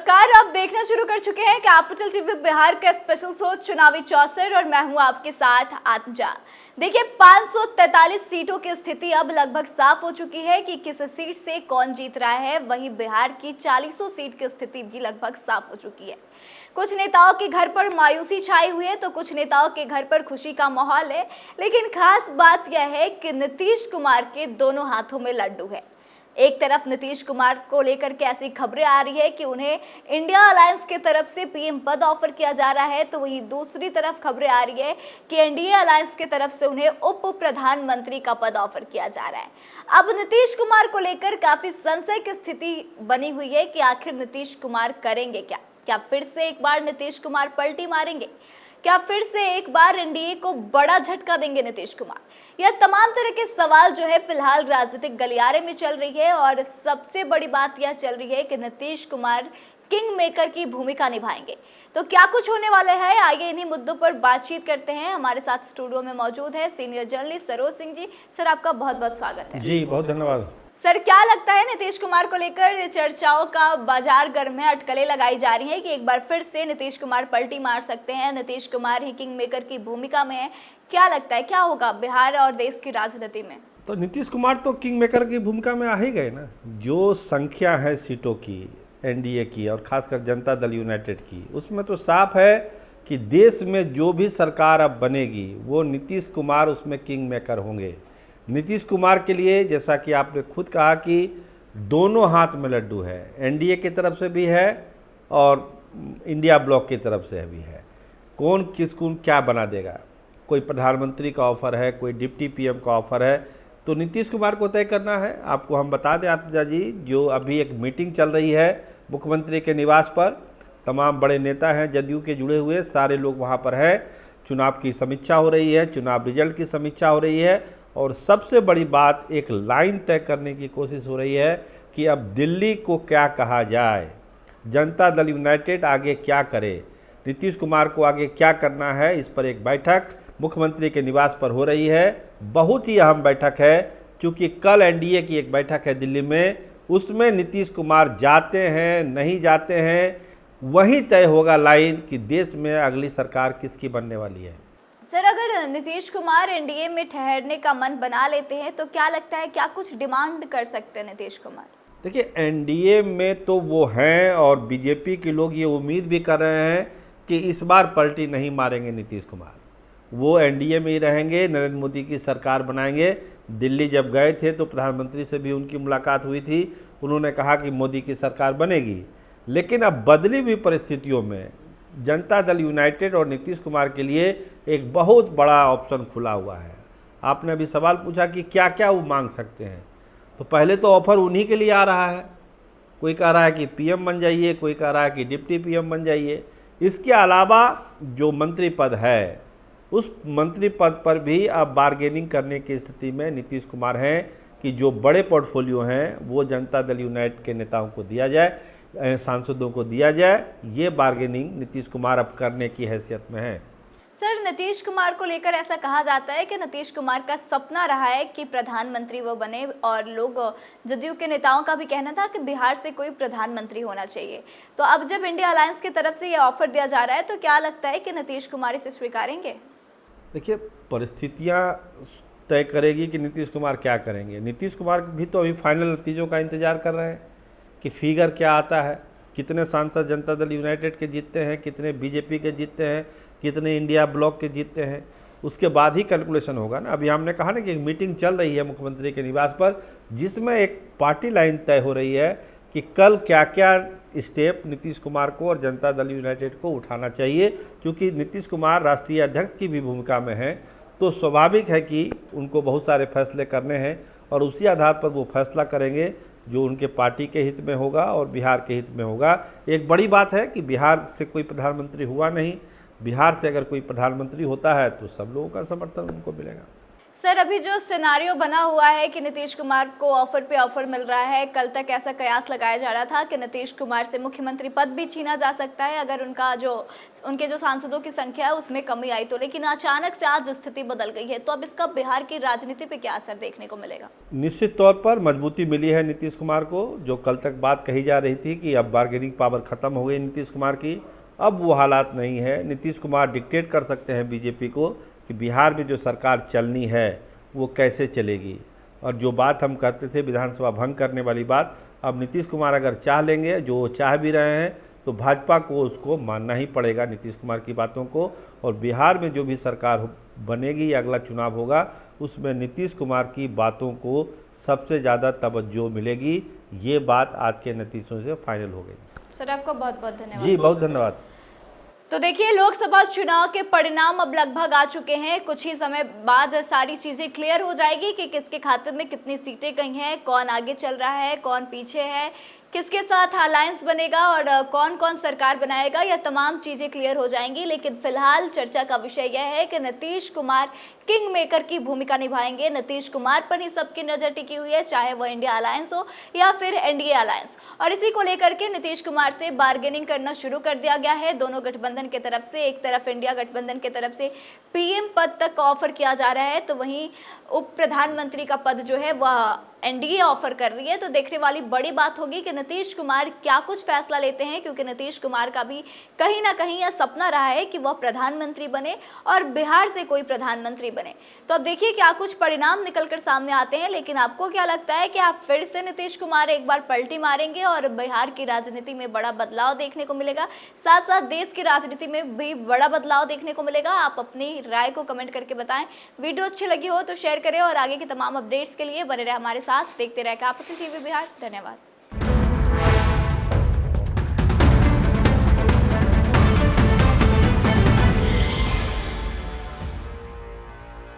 नमस्कार। आप देखना शुरू कर चुके हैं कैपिटल टीवी बिहार का स्पेशल शो चुनावी चौसर और मैं हूं आपके साथ आत्मजा। देखिए 543 सीटों की स्थिति अब लगभग साफ हो चुकी है कि किस सीट से कौन जीत रहा है। वहीं बिहार की 40 सीट की स्थिति भी लगभग साफ हो चुकी है। कुछ नेताओं के घर पर मायूसी छाई हुई है तो कुछ नेताओं के घर पर खुशी का माहौल है। लेकिन खास बात यह है कि नीतीश कुमार के दोनों हाथों में लड्डू है। एक तरफ नीतीश कुमार को लेकर के ऐसी खबरें आ रही है कि उन्हें इंडिया अलायंस की तरफ से पीएम पद ऑफर किया जा रहा है, तो वहीं दूसरी तरफ खबरें आ रही है कि एनडीए अलायंस की तरफ से उन्हें उप प्रधानमंत्री का पद ऑफर किया जा रहा है। अब नीतीश कुमार को लेकर काफी संशय की स्थिति बनी हुई है कि आखिर नीतीश कुमार करेंगे क्या फिर से एक बार नीतीश कुमार पलटी मारेंगे? क्या फिर से एक बार एनडीए को बड़ा झटका देंगे नीतीश कुमार? यह तमाम तरह के सवाल जो है फिलहाल राजनीतिक गलियारे में चल रही है और सबसे बड़ी बात यह चल रही है कि नीतीश कुमार किंग मेकर की भूमिका निभाएंगे। तो क्या कुछ होने वाला है, आइए इन्हीं मुद्दों पर बातचीत करते हैं। हमारे साथ स्टूडियो में मौजूद है senior journalist Saroj Singh ji. Sir, आपका बहुत बहुत स्वागत है। जी बहुत धन्यवाद। सर, क्या लगता है नीतीश कुमार को लेकर चर्चाओं का बाजार गर्म है, अटकलें लगाई जा रही हैं कि एक बार फिर से नीतीश कुमार पलटी मार सकते हैं, नीतीश कुमार ही किंग मेकर की भूमिका में है। क्या लगता है क्या होगा बिहार और देश की राजनीति में? तो नीतीश कुमार तो किंग मेकर की भूमिका में आ ही गए ना। जो संख्या है सीटों की एनडीए की और खासकर जनता दल यूनाइटेड की, उसमें तो साफ है कि देश में जो भी सरकार अब बनेगी वो नीतीश कुमार उसमें किंग मेकर होंगे। नीतीश कुमार के लिए जैसा कि आपने खुद कहा कि दोनों हाथ में लड्डू है, एनडीए की तरफ से भी है और इंडिया ब्लॉक की तरफ से भी है। कौन किसको क्या बना देगा, कोई प्रधानमंत्री का ऑफर है, कोई डिप्टी पीएम का ऑफर है, तो नीतीश कुमार को तय करना है। आपको हम बता दें आत्मजा जी, जो अभी एक मीटिंग चल रही है मुख्यमंत्री के निवास पर, तमाम बड़े नेता हैं जदयू के जुड़े हुए, सारे लोग वहाँ पर है। चुनाव की समीक्षा हो रही है, चुनाव रिजल्ट की समीक्षा हो रही है और सबसे बड़ी बात एक लाइन तय करने की कोशिश हो रही है कि अब दिल्ली को क्या कहा जाए, जनता दल यूनाइटेड आगे क्या करे, नीतीश कुमार को आगे क्या करना है। इस पर एक बैठक मुख्यमंत्री के निवास पर हो रही है। बहुत ही अहम बैठक है क्योंकि कल एनडीए की एक बैठक है दिल्ली में, उसमें नीतीश कुमार जाते हैं नहीं जाते हैं वही तय होगा लाइन कि देश में अगली सरकार किसकी बनने वाली है। सर, अगर नीतीश कुमार एनडीए में ठहरने का मन बना लेते हैं तो क्या लगता है क्या कुछ डिमांड कर सकते हैं नीतीश कुमार? देखिए एनडीए में तो वो हैं और बीजेपी के लोग ये उम्मीद भी कर रहे हैं कि इस बार पलटी नहीं मारेंगे नीतीश कुमार, वो एनडीए में ही रहेंगे, नरेंद्र मोदी की सरकार बनाएंगे। दिल्ली जब गए थे तो प्रधानमंत्री से भी उनकी मुलाकात हुई थी, उन्होंने कहा कि मोदी की सरकार बनेगी। लेकिन अब बदली हुई परिस्थितियों में जनता दल यूनाइटेड और नीतीश कुमार के लिए एक बहुत बड़ा ऑप्शन खुला हुआ है। आपने अभी सवाल पूछा कि क्या क्या वो मांग सकते हैं, तो पहले तो ऑफर उन्हीं के लिए आ रहा है। कोई कह रहा है कि पीएम बन जाइए, कोई कह रहा है कि डिप्टी पीएम बन जाइए। इसके अलावा जो मंत्री पद है उस मंत्री पद पर भी अब बार्गेनिंग करने की स्थिति में नीतीश कुमार हैं कि जो बड़े पोर्टफोलियो हैं वो जनता दल यूनाइटेड के नेताओं को दिया जाए, सांसदों को दिया जाए। ये बार्गेनिंग नीतीश कुमार अब करने की हैसियत में है। सर, नीतीश कुमार को लेकर ऐसा कहा जाता है कि नीतीश कुमार का सपना रहा है कि प्रधानमंत्री वो बने और लोग जदयू के नेताओं का भी कहना था कि बिहार से कोई प्रधानमंत्री होना चाहिए। तो अब जब इंडिया अलायंस की तरफ से ये ऑफर दिया जा रहा है तो क्या लगता है कि नीतीश कुमार इसे स्वीकारेंगे? देखिए परिस्थितियाँ तय करेगी कि नीतीश कुमार क्या करेंगे। नीतीश कुमार भी तो अभी फाइनल नतीजों का इंतजार कर रहे हैं कि फिगर क्या आता है, कितने सांसद जनता दल यूनाइटेड के जीतते हैं, कितने बीजेपी के जीतते हैं, कितने इंडिया ब्लॉक के जीतते हैं, उसके बाद ही कैलकुलेशन होगा ना। अभी हमने कहा ना कि एक मीटिंग चल रही है मुख्यमंत्री के निवास पर जिसमें एक पार्टी लाइन तय हो रही है कि कल क्या क्या स्टेप नीतीश कुमार को और जनता दल यूनाइटेड को उठाना चाहिए। क्योंकि नीतीश कुमार राष्ट्रीय अध्यक्ष की भी भूमिका में है तो स्वाभाविक है कि उनको बहुत सारे फैसले करने हैं और उसी आधार पर वो फैसला करेंगे जो उनके पार्टी के हित में होगा और बिहार के हित में होगा। एक बड़ी बात है कि बिहार से कोई प्रधानमंत्री हुआ नहीं, बिहार से अगर कोई प्रधानमंत्री होता है तो सब लोगों का समर्थन उनको मिलेगा। सर, अभी जो सिनारियो बना हुआ है कि नीतीश कुमार को ऑफर पे ऑफर मिल रहा है, कल तक ऐसा कयास लगाया जा रहा था कि नीतीश कुमार से मुख्यमंत्री पद भी छीना जा सकता है अगर उनके जो सांसदों की संख्या है उसमें कमी आई तो, लेकिन अचानक से आज स्थिति बदल गई है। तो अब इसका बिहार की राजनीति पे क्या असर देखने को मिलेगा? निश्चित तौर पर मजबूती मिली है नीतीश कुमार को। जो कल तक बात कही जा रही थी कि अब बार्गेनिंग पावर खत्म हो गई नीतीश कुमार की, अब वो हालात नहीं है। नीतीश कुमार डिक्टेट कर सकते हैं बीजेपी को कि बिहार में जो सरकार चलनी है वो कैसे चलेगी। और जो बात हम कहते थे विधानसभा भंग करने वाली बात, अब नीतीश कुमार अगर चाह लेंगे, जो वो चाह भी रहे हैं, तो भाजपा को उसको मानना ही पड़ेगा नीतीश कुमार की बातों को। और बिहार में जो भी सरकार बनेगी या अगला चुनाव होगा उसमें नीतीश कुमार की बातों को सबसे ज़्यादा तवज्जो मिलेगी। ये बात आज के नतीजों से फाइनल हो गई। सर, आपका बहुत बहुत धन्यवाद। जी, बहुत धन्यवाद। तो देखिए, लोकसभा चुनाव के परिणाम अब लगभग आ चुके हैं। कुछ ही समय बाद सारी चीजें क्लियर हो जाएगी कि किसके खाते में कितनी सीटें गई हैं, कौन आगे चल रहा है, कौन पीछे है, किसके साथ अलायंस बनेगा और कौन कौन सरकार बनाएगा। यह तमाम चीजें क्लियर हो जाएंगी। लेकिन फिलहाल चर्चा का विषय यह है कि नीतीश कुमार किंग मेकर की भूमिका निभाएंगे। नीतीश कुमार पर ही सबकी नजर टिकी हुई है, चाहे वह इंडिया अलायंस हो या फिर एनडीए अलायंस। और इसी को लेकर के नीतीश कुमार से बार्गेनिंग करना शुरू कर दिया गया है दोनों गठबंधन की तरफ से। एक तरफ इंडिया गठबंधन की तरफ से पीएम पद तक ऑफर किया जा रहा है, तो वहीं उप प्रधानमंत्री का पद जो है वह एनडीए ऑफर कर रही है। तो देखने वाली बड़ी बात होगी कि नीतीश कुमार क्या कुछ फैसला लेते हैं, क्योंकि नीतीश कुमार का भी कहीं ना कहीं यह सपना रहा है कि वह प्रधानमंत्री बने और बिहार से कोई प्रधानमंत्री बने। तो अब देखिए क्या कुछ परिणाम निकलकर सामने आते हैं। लेकिन आपको क्या लगता है कि आप फिर से नीतीश कुमार एक बार पलटी मारेंगे और बिहार की राजनीति में बड़ा बदलाव देखने को मिलेगा, साथ साथ देश की राजनीति में भी बड़ा बदलाव देखने को मिलेगा? आप अपनी राय को कमेंट करके बताएं। वीडियो अच्छी लगी हो तो शेयर करें और आगे के तमाम अपडेट्स के लिए बने रहे हमारे साथ। देखते रहे कैपिटल टीवी बिहार। धन्यवाद।